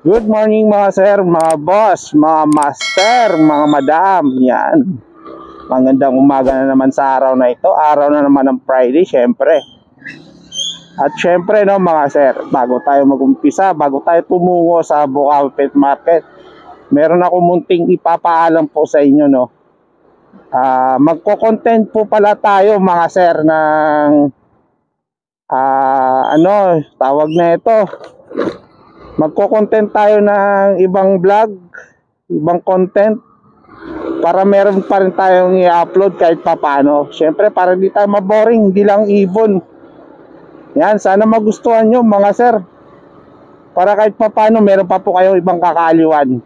Good morning mga sir, mga boss, mga master, mga madam. Yan. Magandang umaga na naman sa araw na ito. Araw na naman ng Friday, syempre. At syempre no mga sir, bago tayo mag-umpisa, bago tayo tumungo sa Bukawi Pet Market, meron ako munting ipapaalam po sa inyo no. Magko-content po pala tayo mga sir ng tawag na ito. Magko-content tayo ng ibang vlog, ibang content para meron pa rin tayong i-upload kahit papano. Syempre para hindi tayo maboring, hindi lang ibon. Yan, sana magustuhan nyo mga sir. Para kahit papano meron pa po kayong ibang kakaliwan.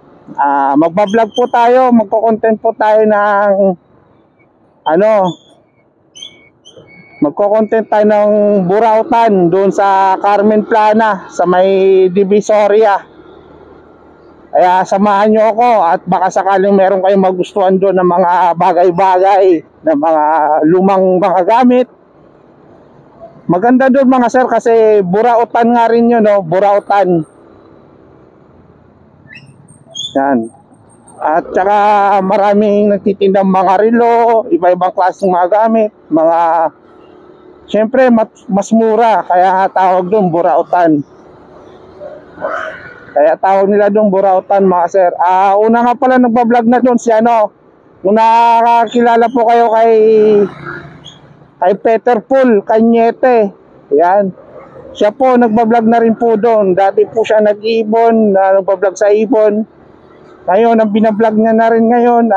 Magba-vlog po tayo, magko-content po tayo ng magko-content tayo ng Burautan doon sa Carmen Plana sa may Divisoria. Kaya samahan nyo ako at baka sakaling meron kayong magustuhan doon ng mga bagay-bagay, ng mga lumang mga gamit. Maganda doon mga sir kasi Burautan nga rin yun, no? Burautan. Yan. At saka maraming nagtitindang mga relo, iba-ibang klaseng mga gamit, siyempre mas mura, kaya tawag doon Burautan. Kaya tawag nila doon Burautan mga sir. Una nga pala nagbablog na doon si kung nakakilala po kayo kay Peter Paul Cañete. Yan. Siya po nagbablog na rin po doon. Dati po siya nag-ibon, nagbablog sa ibon. Ngayon ang binablog niya na rin ngayon,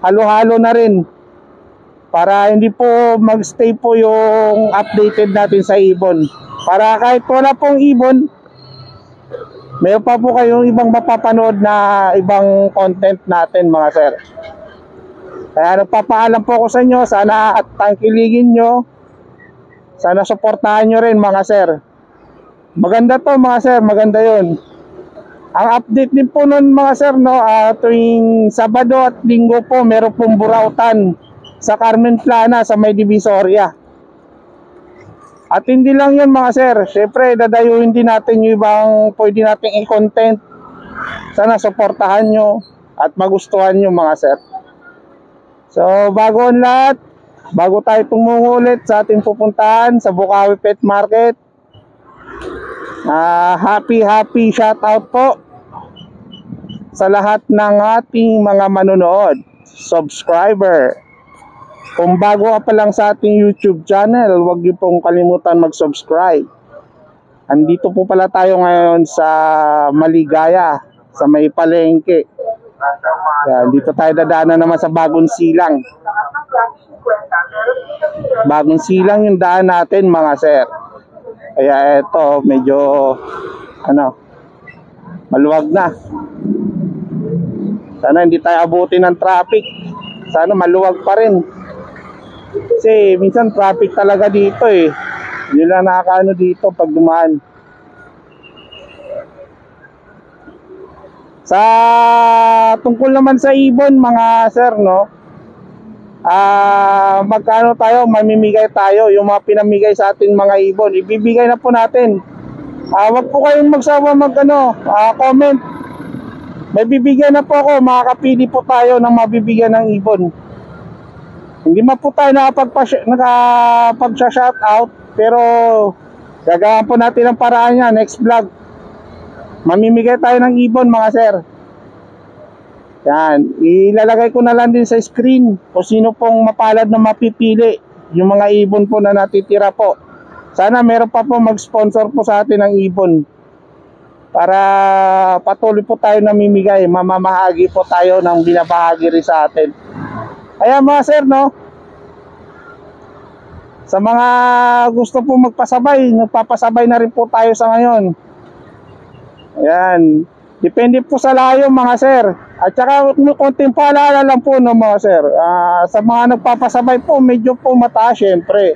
halo-halo na rin. Para hindi po magstay po yung updated natin sa ibon. Para kahit wala pong ibon, mayroon pa po kayong ibang mapapanood na ibang content natin mga sir. Kaya nagpapaalam po ako sa inyo, sana at tangkiligin nyo. Sana suportahan nyo rin mga sir. Maganda to mga sir, maganda yun. Ang update din po nun mga sir, no, tuwing Sabado at Linggo po, meron pong Burautan sa Carmen Plana sa may Divisoria. At hindi lang yun mga sir, syempre dadayuhin din natin yung ibang pwede natin i-content. Sana suportahan nyo at magustuhan nyo mga sir. So bago ang lahat, bago tayo tumungulit sa ating pupuntahan sa Bukawi Pet Market, happy shout out po sa lahat ng ating mga manonood, subscriber. Kung bago ka pa lang sa ating YouTube channel, huwag niyo pong kalimutan mag-subscribe. Andito po pala tayo ngayon sa Maligaya, sa may palengke. Dito tayo dadaanan naman sa Bagong Silang. Bagong Silang yung daan natin mga sir. Kaya eto, medyo maluwag na. Sana hindi tayo abutin ng traffic. Sana maluwag pa rin. Kasi minsan traffic talaga dito eh. Hindi lang nakakaano dito pag dumaan. Sa tungkol naman sa ibon mga sir, no? Magkano tayo, mamimigay tayo yung mga pinamigay sa ating mga ibon. Ibibigay na po natin. Wag po kayong magsawa comment. May bibigyan na po ako, makakapili po tayo ng mabibigyan ng ibon. Hindi man po tayo nakapag-shoutout, pero gagawin po natin ang paraan niya next vlog. Mamimigay tayo ng ibon mga sir. Yan, ilalagay ko na lang din sa screen kung sino pong mapalad na mapipili yung mga ibon po na natitira po. Sana meron pa po mag-sponsor po sa atin ng ibon para patuloy po tayo namimigay, mamamahagi po tayo ng binabahagi rin sa atin. Ayan mga sir, no? Sa mga gusto po magpasabay, nagpapasabay na rin po tayo sa ngayon. Ayan. Depende po sa layo mga sir. At saka konting paalala lang po no mga sir. Sa mga nagpapasabay po, medyo po mataas syempre.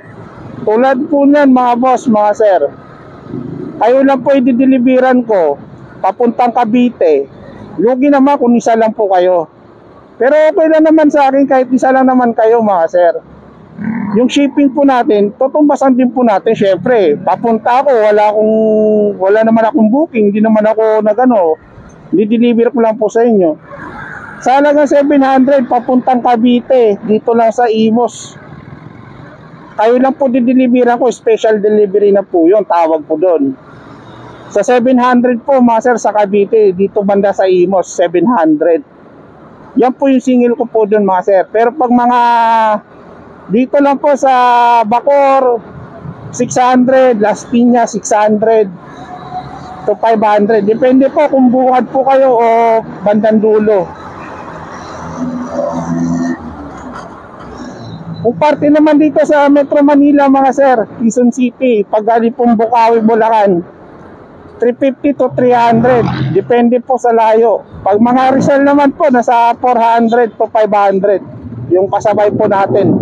Tulad po niyan mga boss, mga sir. Kayo lang po i-deliveran ko papuntang Cavite. Lugi naman kung isa lang po kayo. Pero okay lang naman sa akin kahit isa lang naman kayo mga sir. Yung shipping po natin, tutumbasan din po natin. Syempre, papunta ako, wala naman akong booking, hindi naman ako nagano, di-deliver ko lang po sa inyo. Sa halagang 700, papuntang Cavite, dito lang sa Imos. Kayo lang po di-deliveran ko, special delivery na po yun, tawag po doon. Sa 700 po, mga sir, sa Cavite, dito banda sa Imos, 700. Yan po yung single ko po doon, mga sir. Pero pag mga dito lang po sa Bacoor, 600, Las Piñas, 600 to 500. Depende po kung buhat po kayo o bandang dulo. Kung parte naman dito sa Metro Manila, mga sir, Quezon City, pag galing pong Bukawi, Bulacan, 350 to 300. Depende po sa layo. Pag mga Rizal naman po, nasa 400 to 500. Yung kasabay po natin.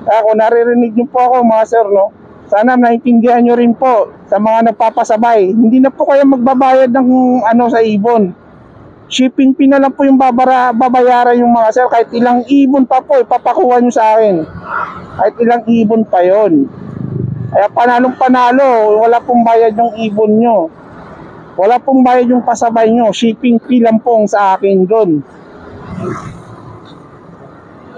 Kaya kung naririnig niyo po ako, mga sir, no, sana naintindihan nyo rin po sa mga nagpapasabay. Hindi na po kayo magbabayad ng sa ibon. Shipping fee na lang po yung babayaran yung mga sir. Kahit ilang ibon pa po, ipapakuha nyo sa akin. Kahit ilang ibon pa yon. Kaya panalong panalo, wala pong bayad yung ibon nyo. Wala pong bayad yung pasabay nyo. Shipping fee lang po sa akin doon.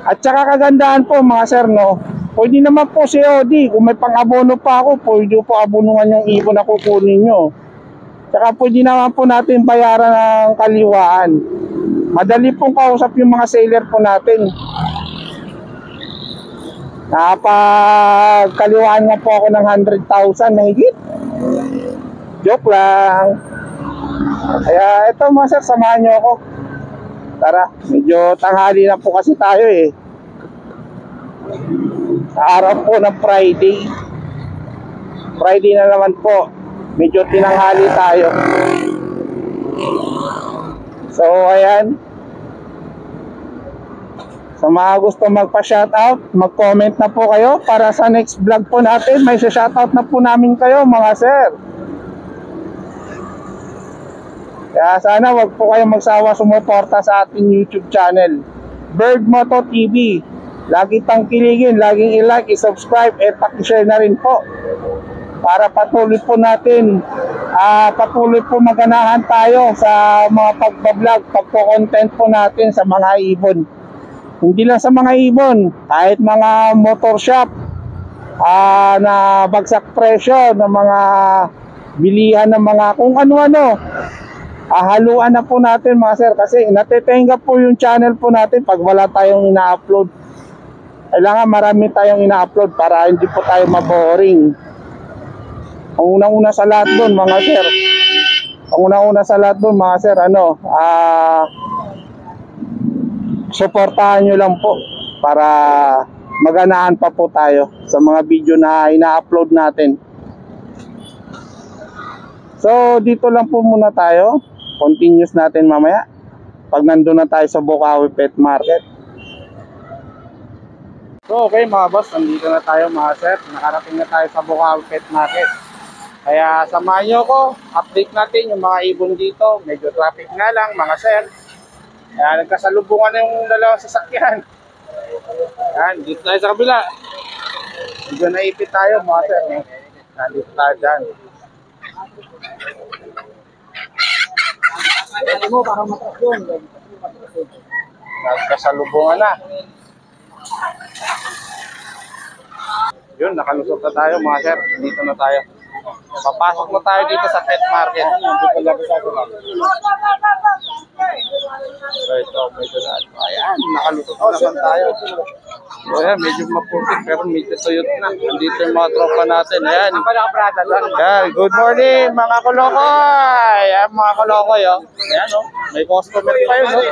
At saka kagandahan po, mga sir, no, pwede naman po COD. Kung may pang-abono pa ako, pwede po abonuhan yung ibon na kukunin nyo. Saka pwede naman po natin bayaran ng kaliwaan. Madali pong kausap yung mga seller po natin. Nakapagkaliwaan nga po ako ng 100,000 na higit. Joke lang. Kaya ito, mga sir, samahan nyo ako. Tara, medyo tanghali na po kasi tayo eh. Araw po ng Friday. Friday na naman po. Medyo tinanghali tayo. So, ayan. Sa mga gusto magpa-shoutout, mag-comment na po kayo para sa next vlog po natin. May shoutout na po namin kayo, mga sir. Kaya sana wag po kayong magsawa sumuporta sa ating YouTube channel, Bird Moto TV. Lagi tangkiligin, laging i-like, i-subscribe, at paki-share na rin po. Para patuloy po natin, patuloy po maganahan tayo sa mga pagbablog, pagpo-content po natin sa mga ibon. Hindi lang sa mga ibon, kahit mga motor shop, na bagsak presyo, ng mga bilihan ng mga kung ano-ano. Haluan na po natin, mga sir, kasi natetenga po yung channel po natin pag wala tayong ina-upload. Kailangan marami tayong ina-upload para hindi po tayo maboring. Ang unang-una sa lahat doon, mga sir, suportahan nyo lang po para maganahan pa po tayo sa mga video na ina-upload natin. So dito lang po muna tayo. Continuous natin mamaya pag nandun na tayo sa Bukawi Pet Market. So okay mga boss, nandito na tayo, mga sir. Nakarating na tayo sa Bukawi Pet Market. Kaya samahan nyo ko, update natin yung mga ibon dito. Medyo traffic nga lang, mga sir. Kaya nagkasalubungan na yung dalawang sasakyan. Yan, dito tayo sa kabila. Medyo naipit tayo, mga sir. Nandito tayo dyan. Ito mo para matras yun. Nagkasalubungan na. Yun, nakalusot na tayo, mga sir. Dito na tayo. Papasok na tayo dito sa pet market. Dito lang sa ito. So ito, medyo na. Ayan, nakalusot na naman tayo. So ayan, medyo maputik pero medyo tuyot na. Dito yung mga tropa natin. Ayan. Ayan, good morning mga kolokoy. Ayan mga kolokoy. Oh. Ayan, oh. May customer pa yun. Oh.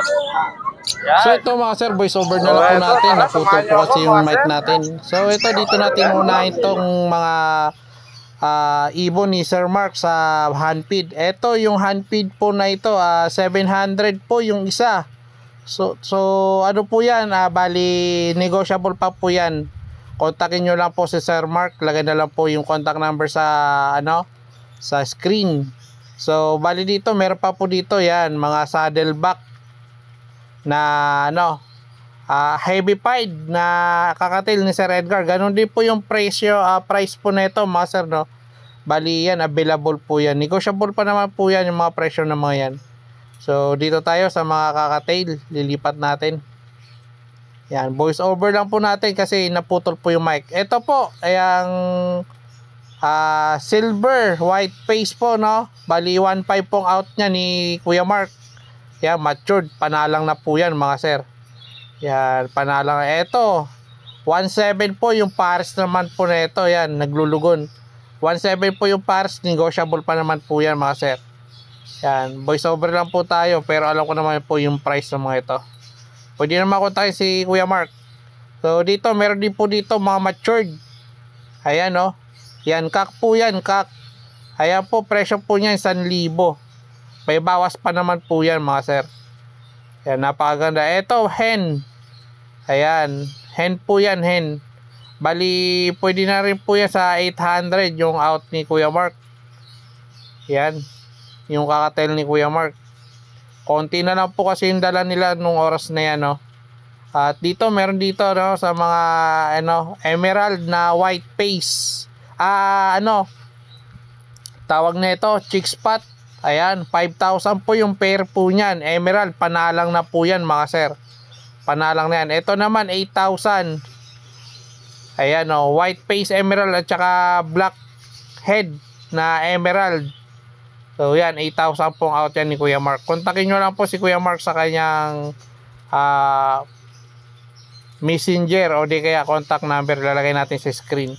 Yan. So ito mga sir, voice over na lang po natin. Naputo po kasi yung mic natin. So ito, dito natin muna itong mga ibon ni Sir Mark sa handfeed. Ito yung handfeed po na ito, 700 po yung isa. So ano po yan, bali negotiable pa po yan. Kontakin nyo lang po si Sir Mark. Lagay na lang po yung contact number sa sa screen. So bali dito, meron pa po dito yan, mga saddleback na heavy pied na kakatil ni Sir Edgar. Ganun din po yung presyo, price po nito mga sir, no? Bali yan, available po yan. Negotiable pa naman po yan yung mga presyo ng mga yan. So dito tayo sa mga kakatail, lilipat natin. Yan, voice over lang po natin kasi naputol po yung mic. Ito po ay ang silver white face po, no? Bali 1.5 pong out niya ni Kuya Mark. Yan, matured, panalang na po yan mga sir. Yan, panalang. Ito 1.7 po yung pares naman po na ito. Yan, naglulugon. 1.7 po yung pares, negotiable pa naman po yan mga sir. Yan, voice over lang po tayo pero alam ko naman po yung price ng mga ito. Pwede naman kontakin si Kuya Mark. So dito, meron din po dito mga matured. Ayan, no? Yan, kak po yan, kak. Ayan po, presyo po niya 1,000. May bawas pa naman po yan mga sir. Yan, napakaganda. Ito, hen. Ayan, hen po yan, hen. Bali, pwede na rin po yan sa 800 yung out ni Kuya Mark. Yan, yung kakatel ni Kuya Mark. Konti na lang po kasi yung dala nila nung oras na yan, no? At dito, meron dito, no, sa mga, emerald na white face. Tawag na ito, chick spot. Ayan, 5,000 po yung pair po niyan. Emerald, panalang na po yan mga sir. Panalang na yan. Ito naman, 8,000. Ayan, white face emerald at saka black head na emerald. So yan, 8,000 pong out yan ni Kuya Mark. Kontakin nyo lang po si Kuya Mark sa kanyang messenger o di kaya contact number. Lalagay natin sa screen.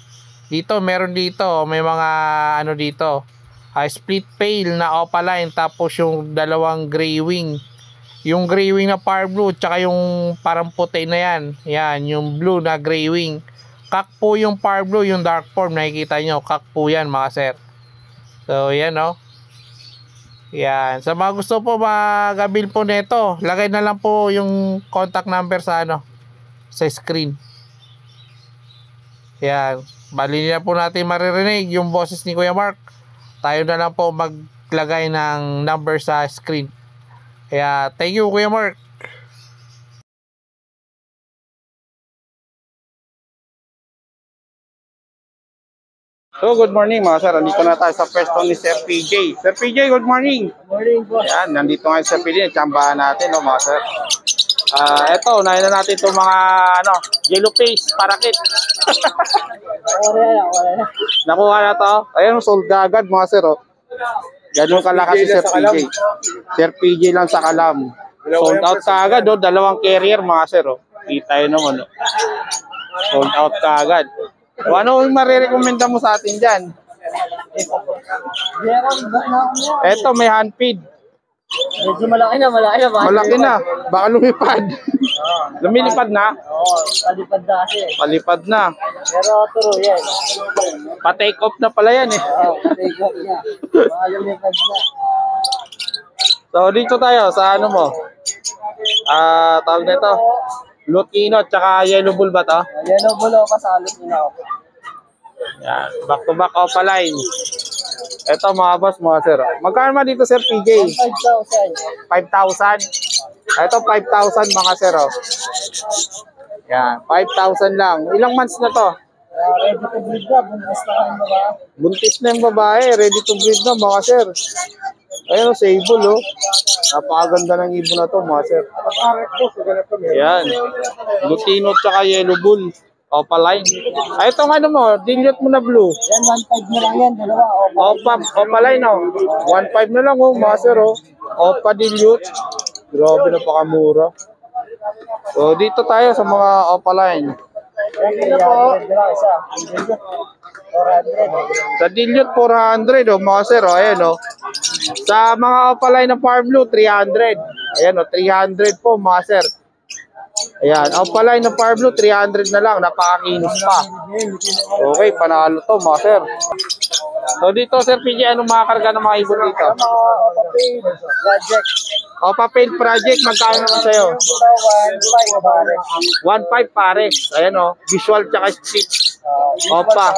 Dito, meron dito, may mga dito. Split pail na opaline, tapos yung dalawang gray wing. Yung gray wing na par blue, tsaka yung parang puti na yan. Yan, yung blue na gray wing. Kak po yung par blue, yung dark form, nakikita nyo. Kak po yan mga sir. So yan, no? Yan. Sa mga gusto po mag-avail po nito, lagay na lang po yung contact number sa sa screen. Yan. Bali na po natin maririnig yung boses ni Kuya Mark. Tayo na lang po maglagay ng number sa screen. Kaya thank you Kuya Mark. So, good morning mga sir. Nandito na tayo sa pwesto ni Sir PJ. Sir PJ, good morning. Good morning po. Ayan, nandito ngayon Sir PJ. Tsambahan natin, no, mga sir. Eto, unahin na natin itong mga, yellow face, parakit. Wala na. Nakuha na to. Ayan, sold agad mga sir, oh. Ganun kalakas si Sir PJ. Sir PJ lang sa Kalam. Sold out ka agad, oh. Dalawang carrier mga sir, oh. Kita yun naman, oh. Sold out ka agad. So, ano yung marirekomenda mo sa atin dyan? Eto, may hand feed. Medyo malaki na. Malaki na. Baka lumipad. Lumilipad na? Oo, palipad na kasi. Palipad na. Pero turo yan. Pa-take off na pala yan eh. Oo, take off na. Baka lumipad na. So, dito tayo sa ano mo. Tawag na ito. Lutino at saka yellow bull ba to? Yellow bulo pa sa alut nila ako. Yan. Back to back opaline. Ito mga boss, mga sir. Magkano ma dito Sir PJ? 5,000. 5,000. Ito 5,000 mga sir. Oh. Yan. 5,000 lang. Ilang months na to? Ready to breed na. Buntis na kayo ba? Buntis na yung babae. Ready to breed na mga sir. Ayun, sable, oh. Napakaganda ng ibon na to, mga sir. Ayan. Lutino tsaka yellow bull. Opaline. Ay, itong ano mo, dilute mo na blue. Yan, 1,500 na lang yan. Dalawa. Opaline, oh. 1,500 na lang, oh, mga sir, oh. Opa dilute. Grabe, napakamura. So, dito tayo sa mga opaline. Okay, po. Isa. 400. Sa dilute, 400, oh, mga sir, oh. Ayan, oh. Sa mga opaline na par blue, 300. Ayan, oh, 300 po, mga sir. Ayan, opaline na par blue, 300 na lang. Napakakinis pa. Okay, panalo to, mga sir. So, dito, Sir PJ, anong makakarga ng mga ibon dito? Project. Opa Paint Project, magkano naman sa'yo? 1,500 pares. Ayan, oh. Visual tsaka stitch. Opa.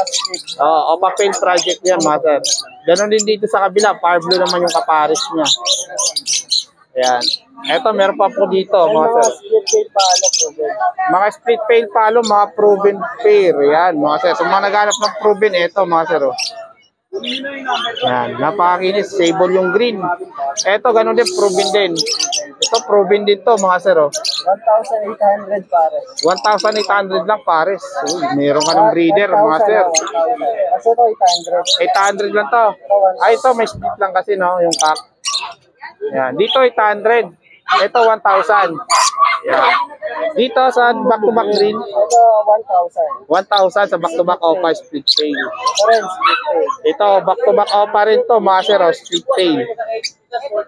Opa Paint Project yan, mga sir. Ganon din dito sa kabila. Par blue naman yung kapares niya. Ayan. Eto, meron pa po dito, May mga mga sir. split tail palo proven. Mga split pail palo, mga proven pair. Ayan, mga sir. So, mga naghanap ng proven, eto, mga sir. Oh. Ayan, napakakinis. Sable yung green. Eto, ganun din, proven din. Ito, proven din to, mga sir. Oh. 1,800 pare. 1,800 lang, pares. Uy, meron ka ng breeder, mga sir. 1,000. Kasi ito 800. 800 lang to. Ay, ito, may split lang kasi, no, yung pack. Ayan, dito 800. Ito 1,000. Ayan. Dito sa back-to-back green, Ito 1,000. 1,000 sa back-to-back opa split tail. Orange split tail. Ito, back-to-back opa rin to, mga sir, oh, split tail.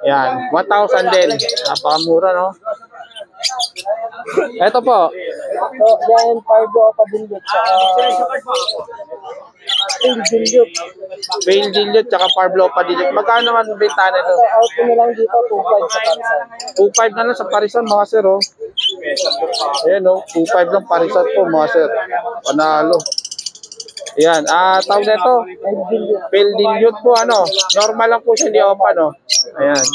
Ayan, 1,000 din. Napakamura, no? Ito po, Ito, yan, Pardo Padilot. Tail Dilute. Pale Dilute, tsaka Parblo Padilute. Magkano naman benta na ito? Ito, out ko na lang dito, 2,500 sa Pansan. 2.5 na lang sa Parisan, mga sir, oh. Ayan, oh, 2.5 lang Parisan po, mga sir. Panalo. Ayan, tawag na ito. Tail Dilute. Pale Dilute po, ano, normal lang po siya, hindi opa, no? Ayan.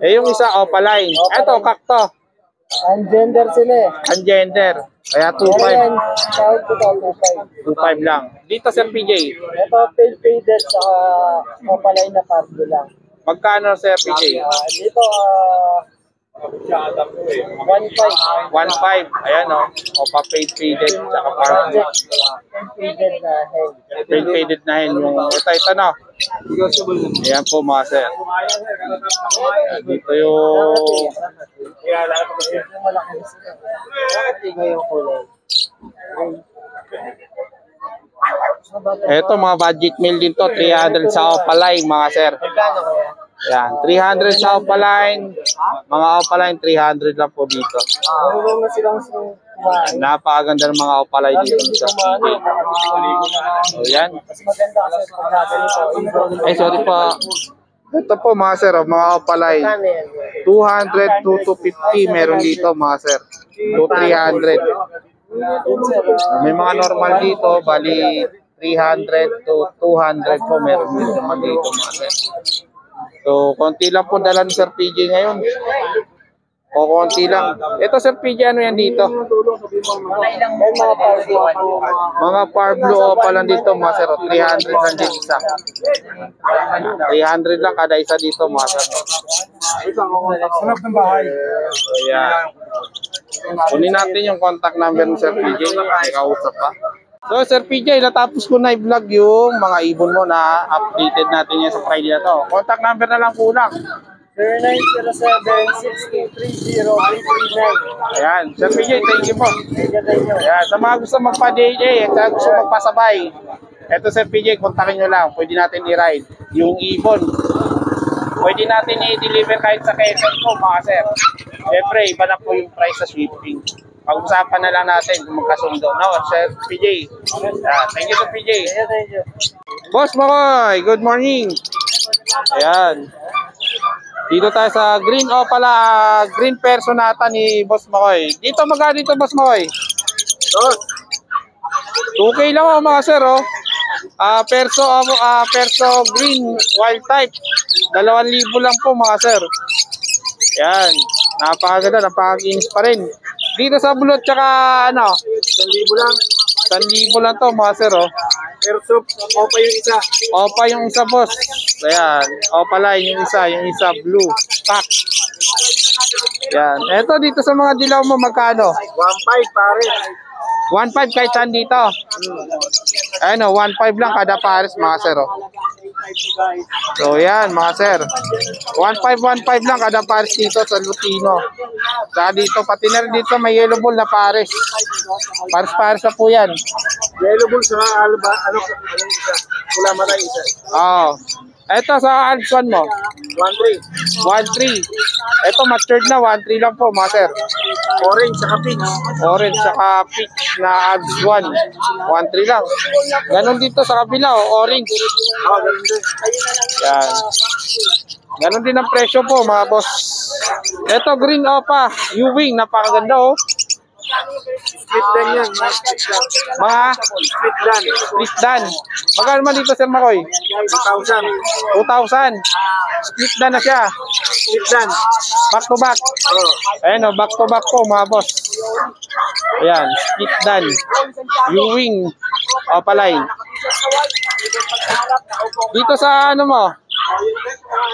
Eh, yung isa, opaline. Ito, kakto. Ang gender sila eh. Ang gender. Kaya Pero 2.5. yan, tawag ko to, 2,500. 2.5 lang. Dito, Sir PJ, Ito, pale faded, saka kapalay na Pardo lang. magkano, Sir PJ? Dito, 1,500. 1.5. Ayan, oh. Opa faded, tsaka parang Project, faded na hen. faded na yun. Yung, ito, no? Ayan po, mga sir. Dito yung... Yung malaki sila. Tingnan yung kulay. Ito, mga budget meal din to. 300 sa opaline, mga sir. Magkano kaya? Yan, 300 sa opaline. Mga opaline, 300 lang po dito. Marunong na silang kumain. Napakaganda ng mga opaline dito sa PJ. So, yan. Mas maganda kasi pag naganito. Ay, sorry po. Ito po, mga sir, oh, mga opaline. Kano yan? 200 to 250 meron dito, mga sir. To 300. May mga normal dito, bali 300 to 200 po meron dito mga sir. So, konti lang po dala ni Sir PJ ngayon. O, konti lang. Ito, Sir PJ, ano yan dito? May mga party. Mga Parblo pa lang dito, mga sir. 300 lang din isa. 300 lang kada isa dito, mga sir. Sarap ng bahay. So, yan. Kunin natin yung contact number ni Sir PJ. May kausap pa. So, Sir PJ, natapos ko na i-vlog yung mga ibon mo na updated natin yan sa Friday na to. Contact number na lang kulang. 0907-6230-339. Ayan. Sir PJ, thank you po. Thank you. Ayan. Sa mga gusto magpa-DJ at sa gusto magpasabay, eto Sir PJ, kontakin nyo lang. Pwede natin i-ride yung ibon. Pwede natin i-deliver kahit sa Quezon po, mga sir. Siyempre, iba na po yung price sa shipping. Pag-usapan na lang natin kung magkasundo. No, Sir PJ. Thank you, Sir PJ. Thank you. Boss Makoy, good morning. Ayan. Dito tayo sa green green personata ni Boss Makoy. Dito magkano dito, Boss Makoy? 2K lang oh, mga sir oh. Perso green wild type. 2,000 lang po, mga sir. Yan. Napakaganda, napakakinis pa rin. Dito sa bulot tsaka ano, 1,000 lang. 1,000 lang to, mga sir oh. Perso, opa yung isa. Opa yung isa, boss. Ayan. Opa line yung isa blue. Pack. Yan. Eto dito sa mga dilaw mo, magkano? 1,500 pare. 1.5 kahit saan dito. Ayan o, 1.5 lang kada pares, mga sir oh. So yan, mga sir. 1.5 lang kada pares dito sa Lutino. Saka dito, pati na rin dito may yellow bull na pares. Pares na po yan. Yellow bull sa alba, ano isa? Pula matay isa. Oo. Ito sa Alpson mo. 1,300. 1.3. Ito matured na, 1.3 lang po, mga sir. Orange sa peach. Orange saka peach na Alps 1. 1.3 lang. Ganon dito sa kabila, oh, orange. Ganun din. Yan. Ganon din ang presyo po, mga boss. Ito green opa, U-wing, napakaganda oh. Split dan yan. Mga split dan. Mga Split dan. split dan. Magkano man dito, Sir Makoy? 2,000. 2,000. Split dan na siya. Split dan. Back to back. Ayan o, back to back po mga boss. Ayan, split dan. Ewing Opaline. Dito sa ano mo?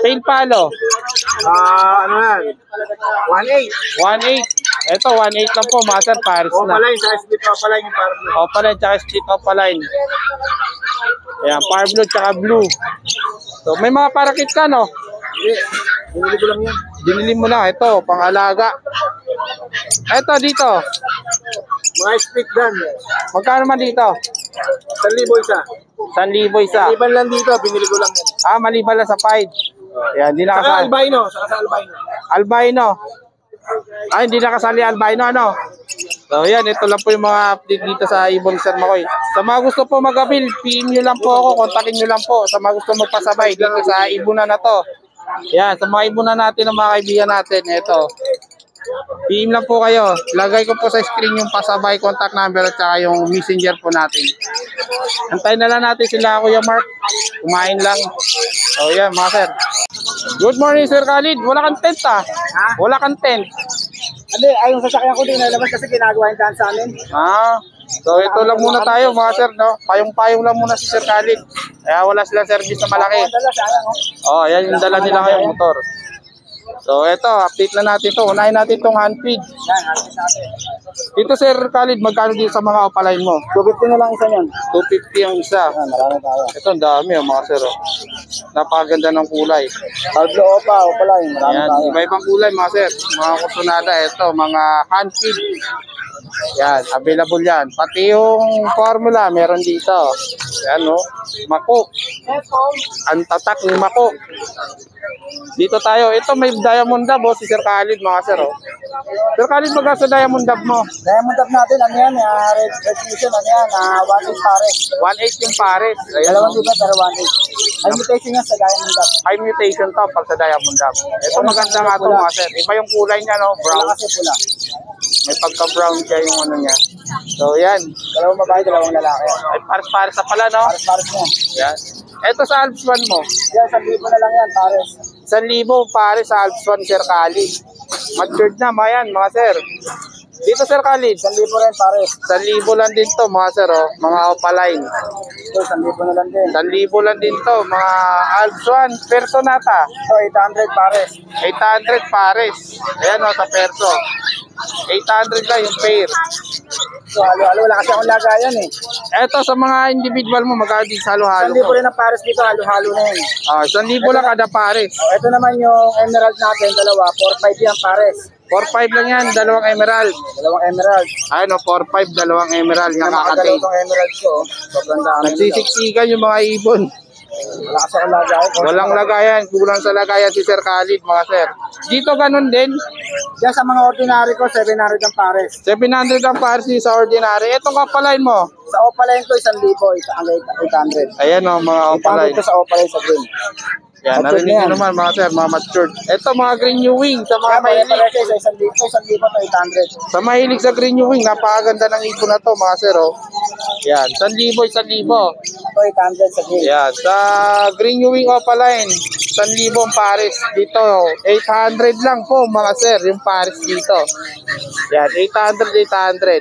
Tail palo. Ano yan? 1,800. 1.8. Ito, 1.8 lang po mga sir. Paris na. Opaline. Sa split opaline yung parang. Opaline tsaka split opaline. Ayan, power blue tsaka blue. So, may mga parakit ka, no? Hindi. Binili ko lang yan. Binili mo lang. Ito, pang-alaga. Ito, dito. Mga split dan. Magkano man dito? 1,000 isa. 1,000 isa. Iban lang dito. Binili ko lang yan. Maliban lang sa 5. Ayan, hindi Saka nakasali. albino. Saka sa albino. Albino. Hindi nakasali albino, ano? So, yan. Ito lang po yung mga update dito sa Ibon Sir Makoy. Sa mga gusto po mag-avail, PM nyo lang po ako. Kontakin nyo lang po. Sa mga gusto magpasabay dito sa ibunan na to. Yan, sa mga ibunan natin ng mga kaibigan natin. Ito. PM lang po kayo. Lagay ko po sa screen yung pasabay, contact number at saka yung messenger po natin. Antayin na lang natin sila, Kuya Mark. Kumain lang. So yan mga sir. Good morning Sir Khalid. Wala kang tent Wala kang tent. Hindi, ayong sasakyan ko din nalabas kasi ginagawa yung daan sa amin. So ito lang muna tayo mga sir, no? Payong-payong lang muna si Sir Khalid. Kaya wala silang service na malaki. Yan yung dala nila ngayong motor. So ito, update na natin to. Unahin natin tong hand feed. Yan, natin natin. Dito Sir Khalid, magkano dito sa mga opaline mo? 250 na lang isa niyan. 250 ang isa. Marami tayo. Ito ang dami mga sir. Napakaganda ng kulay. Pablo Opa, Opala yun. Marami Ayan, tayo. iba-ibang kulay mga sir. Mga kusunada, ito, mga hand feed. Yan, available yan. Pati yung formula, meron dito. Yan o, Mako. Ang tatak ni Mako. Dito tayo. Ito may diamond dab si Sir Khalid mga sir. Sir Khalid, magkano sa diamond dab mo? Diamond Dab natin, ano yan? Red Fusion, ano yan? 1.8 pares. 1.8 yung pares. Ayan, Dalawang libat, pero 1.8. Ang mutation niya sa Diamond Dab. high mutation to pag sa diamond dab. Ito maganda nga to mga sir. Iba yung kulay niya, no? Wala Brown. kasi pula. May pagka-brown siya yung ano niya. So, yan. Dalawang babae, dalawang lalaki. Ay, pares-pares na pala, no? Pares niya. Yan. Ito sa Alps 1 mo. Yan, 1,000 na lang yan, pares. 1,000 pares sa Alps 1, Sir Khalid. Matured na, mga sir. Dito, Sir Khalid. 1,000 rin, pares. 1,000 lang din to, mga sir, oh. Mga opaline. Ito, 1,000 na lang din. 1,000 lang din to, mga Alps 1. Perso nata. Ito, 800 pares. 800 pares. Ayan, oh, sa perso. 800 lang yung pair. So, halo-halo. Wala kasi akong lagayan eh. Eto, sa mga individual mo, magkano din sa halo-halo 1,000 mo? rin ang pares dito, halo-halo na yun. 1,000 lang kada pares. Ito naman yung emerald natin, dalawa. 4,500 yan pares. 4,500 lang yan, dalawang emerald. Dalawang emerald. Ayun, 4,500, dalawang emerald nga Nakakadalaw kakatay. itong emerald ko. Sobrang dami. Nagsisiksikan yung mga ibon. Wala kasi akong lagayan. Walang lagayan, kulang sa lagayan si Sir Khalid, mga sir. Dito ganun din, Diyan sa mga ordinary ko, 700 ang pares. 700 ang pares din sa ordinary. Itong kapaline mo, Sa Opaline ko, 1,000. Ang 800. ayan o, mga 800 opaline. ko sa Opaline sa green. Yan, Matured narinig na nyo yan. naman mga sir, mga matured. Ito mga green new wing, sa mga Kaya pala mahilig. sa 1,000. 1,000 to 800. Sa mahilig sa green new wing, napakaganda ng ibon na to mga sir. Oh. Yan, 1,000, 1,000. Ito 800 sa green. Yan, sa green new wing opaline, 1,000 ang pares. Dito, 800 lang po mga sir, yung pares dito. Yan, 800, 800.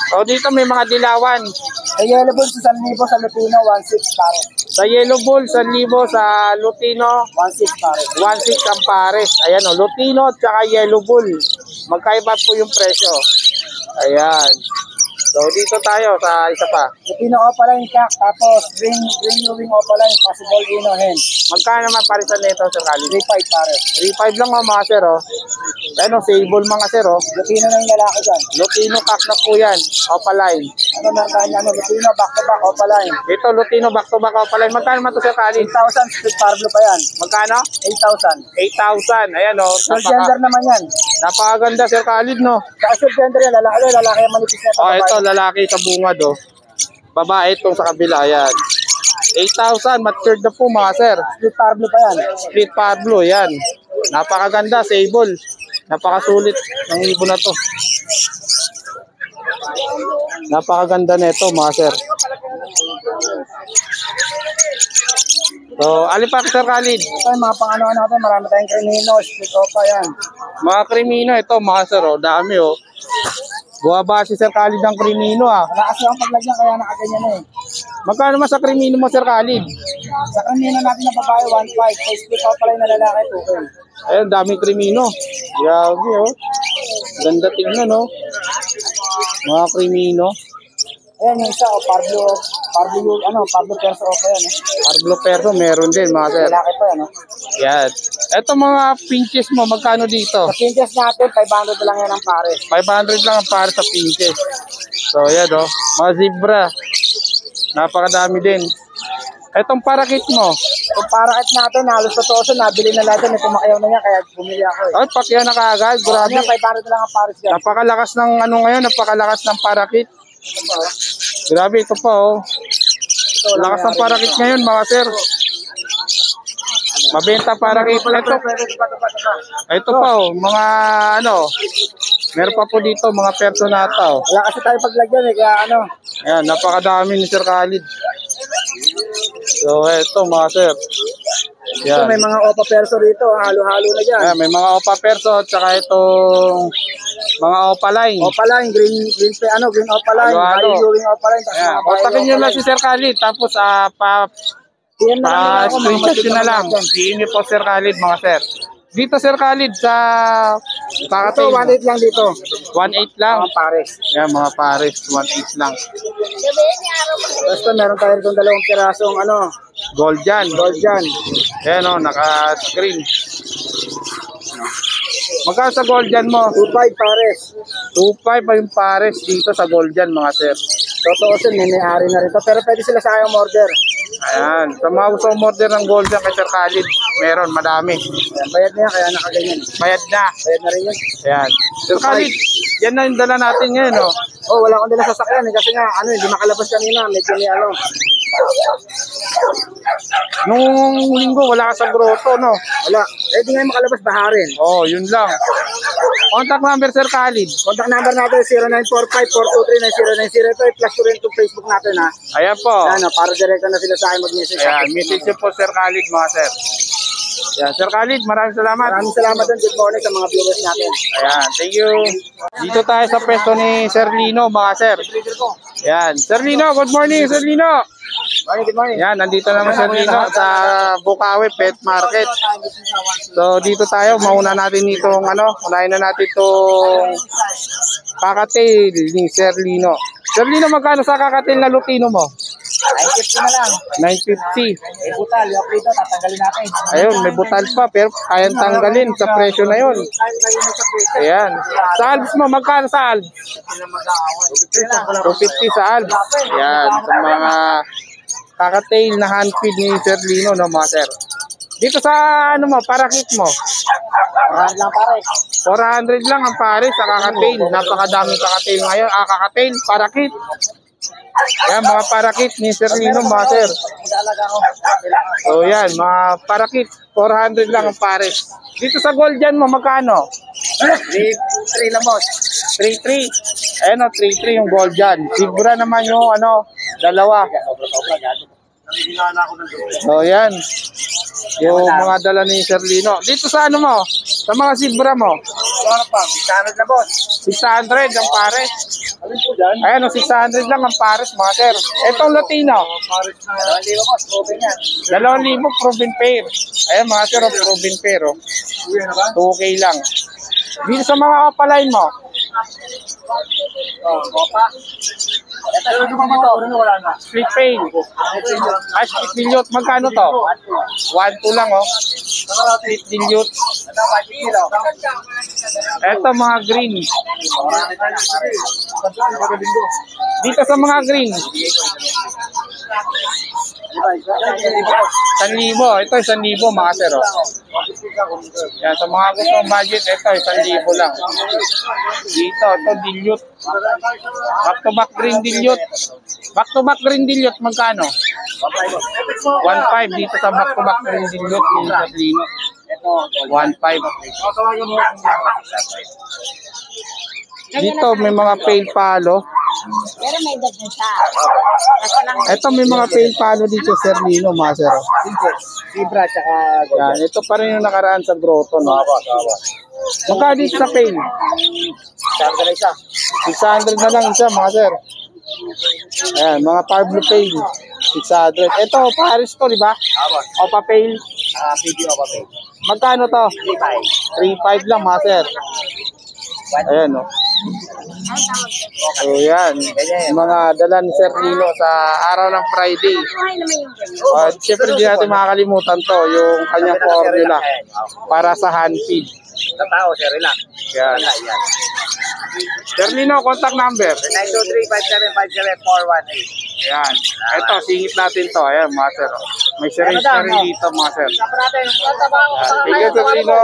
So dito may mga dilawan. Sa yellow bull, sa 1,000 sa Lupino, 1,600 pares. Sa yellow bull, 1,000. Sa lutino, 1,600 pares. 1,600 ang pares. Ayan o, lutino at saka yellow bull. Magkaiba po yung presyo. Ayan. So dito tayo sa isa pa. Lupino Opaline kak, tapos green new wing Opaline, possible ino hen. Magkano naman parisan nito Sir Khalid? 3,500 pares. 3,500 lang mga sir oh. Ayan o, sable mga sir oh. Lupino na yung lalaki dyan. Lutino kak na po yan. Opaline. Ano meron niya? Ano, Lupino, back to back, Opaline. Dito lutino back to back opaline. Magkano naman to Sir Khalid? 8,000, split Pablo pa yan. Magkano? 8,000. 8,000. Ayan o. Full gender naman yan. Napakaganda Sir Khalid no. Sa full gender yan, lalaki yung manipis na ito. Oh, ito lalaki sa bungad oh. Babae itong sa kabila, ayan. 8,000, matured na po mga sir. Split Pablo pa yan. Split Pablo, yan. Napakaganda, sable. Napakasulit ng ibon na to. Napakaganda nito mga sir. So, alipak Sir Khalid. Ito yung mga pang-ano natin, marami tayong Crimino, split opa yan. Mga krimino ito mga sir, oh, dami oh. Buwaba si Sir Khalid ng krimino ah. Wala kasi ang paglagyan, kaya nakaganyan na eh. Magkano mas sa krimino mo Sir Khalid? Sa Crimino natin na babae, 1.5. Sa split opa lang na lalaki, 2. Ayun, daming krimino. Grabe oh. Ganda tignan oh. Mga krimino. Ayan yung isa, Pablo Perso opa yan. Pablo Perso, meron din mga sir. Lalaki pa yan. Yan. Ito mga pinches mo, magkano dito? Sa pinches natin, 500 lang yan ang pares. 500 lang ang para sa pinches. So, yan oh. Mga zebra. Napakadami din. Etong parakit mo. Kung parakit natin, halos totoo siya, nabili na natin, may pumakayaw na niya, kaya bumili ako eh. Ay, pakya na kaagad. Grabe. Yan, 500 lang ang pares yan. Napakalakas ng ano ngayon, napakalakas ng parakit. Grabe, ito pa oh. Lakas ng parakit ngayon mga sir. Mabenta parakit. Ito pa oh, mga ano. Meron pa po dito mga personata oh. Wala kasi tayo paglagyan eh, kaya ano. Ayan, napakadami ni Sir Khalid. So, ito mga sir. Ito, may mga opa perso rito, halo-halo na dyan. Ayan, may mga opa perso, tsaka itong mga opa line. Opa line, green opa line, Halo-halo. green opa line, tapos Ayan, mga kontakin nyo opa lang line. si Sir Khalid, tapos Yan na lang nila ako, mga screenshot nyo na lang. dyan. Iin po Sir Khalid mga sir. Dito Sir Khalid sa Ito, Kakatail. 1.8 lang dito. 1.8 lang. Mga pares. Ayan, mga pares, 1.8 lang. Tapos ito, meron tayo rito 2 pirasong Gold yan. gold dyan. Ayan o, naka-screen. Magkano sa gold yan mo? 2.5 pares. 2.5 pa yung pares dito sa gold yan mga sir. Totoo sin, may-ari na rito. Pero pwede sila sa kayong order. Ayan, sa mga gusto umorder ng gold yan kay Sir Khalid, meron, madami. Ayan, bayad na yan, kaya nakaganyan. Bayad na. Bayad na rin yun. Ayan. Sir Khalid, yan na yung dala natin ngayon o. Oh, wala akong dala sasakyan eh, kasi nga, hindi makalabas kanina. Medyo may Nung linggo, wala ka sa grotto, no? Wala. Eh, di ngayon makalabas, baharin. Oh, yun lang. Contact number Sir Khalid. Contact number natin 0945-423-9090. Ito plus ko rin itong Facebook natin ha. Ayan po. Ano, para direkta na sila sa akin mag-message. Ayan, message nyo po Sir Khalid mga sir. Ayan, Sir Khalid, maraming salamat. Maraming salamat din. Good morning sa mga viewers natin. Ayan, thank you. Dito tayo sa pwesto ni Sir Lino mga sir. Ayan, Sir Lino, good morning Sir Lino. Good morning. Ayan, nandito naman Sir Lino sa Bukawi Pet Market. So dito tayo, mauna natin itong unahin na natin itong kakatail ni Sir Lino. Sir Lino, magkano sa kakatail na lutino mo? 950 na lang. 950. Eh, butal. Yung prito, tatanggalin natin. Ayun, may butal pa pero kayang tanggalin sa presyo na yun. Ayan. Sa Alps mo, magkano sa Alps? 250 sa Alps. Ayan, sa mga kakatail na handfeed ni Sir Lino, no mga sir. Dito sa parakit mo? 400 lang pare. 400 lang ang pare sa kakatail. Napakadaming kakatail ngayon. Kakatail, parakit. Ayan, mga parakit ni Sir Lino, mga sir. Mag-aalaga ako. So yan, mga parakit, 400 lang ang pares. Dito sa gold dyan mo, magkano? 3 lang boss. 3-3. Ayan o, 3-3 yung gold dyan. Sibra naman yung dalawa. So yan. Yung mga dala ni Sir Lino. Dito sa mo? Sa mga sibra mo? Ano pa? 600 na boss. 600 ang pares. Alin po dyan? Ayan o, 600 lang ang pares, mga sir. Etong Latino, Paris na, hindi ba boss? Proven yan. 2,000 proven pair. Ayan mga sir, proven pair. Uwi na ba? 2K lang. Dito sa mga opaline mo, Opa. Ito, ano ba ito? Ano wala na? split pain. Split dilute, magkano to? 1-2 lang Split dilute. Ano ba? Kilo. Eto mga green. Dito sa mga green, 1,000. Ito 1,000 mga sir. Yan, sa mga gustong budget, ito 1,000 lang. Dito, ito dilute. Back to back green dilute. Back to back green dilute, magkano? 1,500 dito sa back to back green dilute ni Sir Lino. 1,500. Dito may mga pale palo. Pero may edad na siya. Kasi lang Ito may mga pail palo dito, Sir Lino, mga sir. Fibra, tsaka Yan, ito pa rin yung nakaraan sa grotto, no? Magkano dito sa pail? Saan ka na isa? 600 na lang isa, mga sir. Ayan, mga Pablo pail. 600. Ito, Paris to, di ba? Opa pail. PBO pa ba? Magkano to? 3.5. 3.5 lang, mga sir. Ayan, no? So, yan. Mga dala ni Sir Lino sa araw ng Friday. buhay naman yung ganyan. Siyempre, di natin makakalimutan to, yung kanyang formula para sa hand feed. Sa tao, sir, relax. Yan. Yan. Sir Lino, contact number. 923-575-418. Ayan. Ito, singit natin to. Ayan, mga sir. May syringe na rin dito, mga sir. Sa natin, Thank you, Sir Lino.